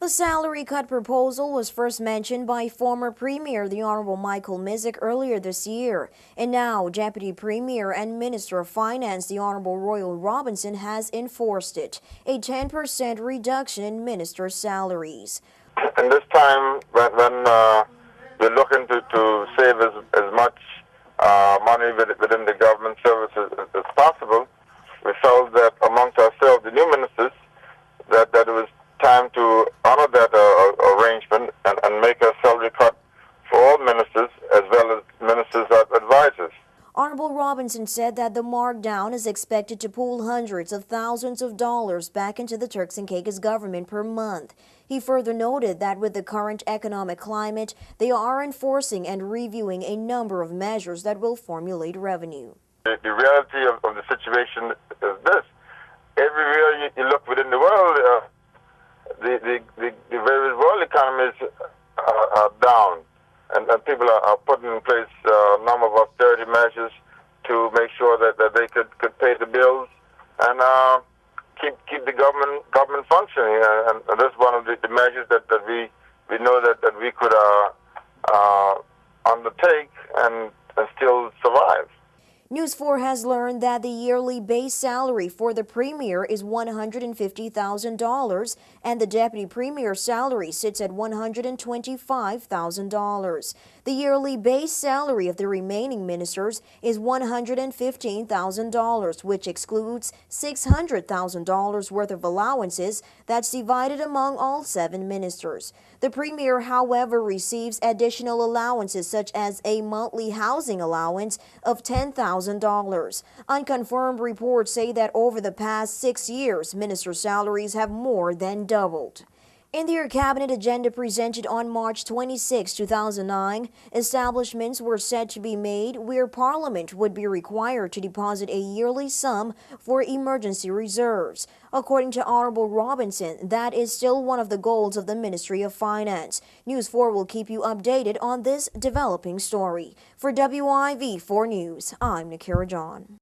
The salary cut proposal was first mentioned by former Premier the Honorable Michael Mizik earlier this year, and now Deputy Premier and Minister of Finance the Honorable Royal Robinson has enforced it, a 10% reduction in ministers' salaries. And this time, when we're looking to save as much money within the government services as possible, we felt that amongst ourselves, the new ministers, that it was time to honor that arrangement and make a salary cut for all ministers as well as ministers' advisors. Honorable Robinson said that the markdown is expected to pull hundreds of thousands of dollars back into the Turks and Caicos government per month. He further noted that with the current economic climate, they are enforcing and reviewing a number of measures that will formulate revenue. The reality of the situation is this. Everywhere you look within the world, the various world economies are down, and people are putting in place a number of austerity measures to make sure that they could pay the bills and keep the government functioning. And that's one of the measures that we know that we could undertake and still survive. News 4 has learned that the yearly base salary for the Premier is $150,000 and the Deputy Premier's salary sits at $125,000. The yearly base salary of the remaining ministers is $115,000, which excludes $600,000 worth of allowances that's divided among all 7 ministers. The Premier, however, receives additional allowances such as a monthly housing allowance of $10,000. Unconfirmed reports say that over the past 6 years, minister salaries have more than doubled. In their cabinet agenda presented on March 26, 2009, establishments were set to be made where Parliament would be required to deposit a yearly sum for emergency reserves. According to Honorable Robinson, that is still one of the goals of the Ministry of Finance. News 4 will keep you updated on this developing story. For WIV4 News, I'm Nakira John.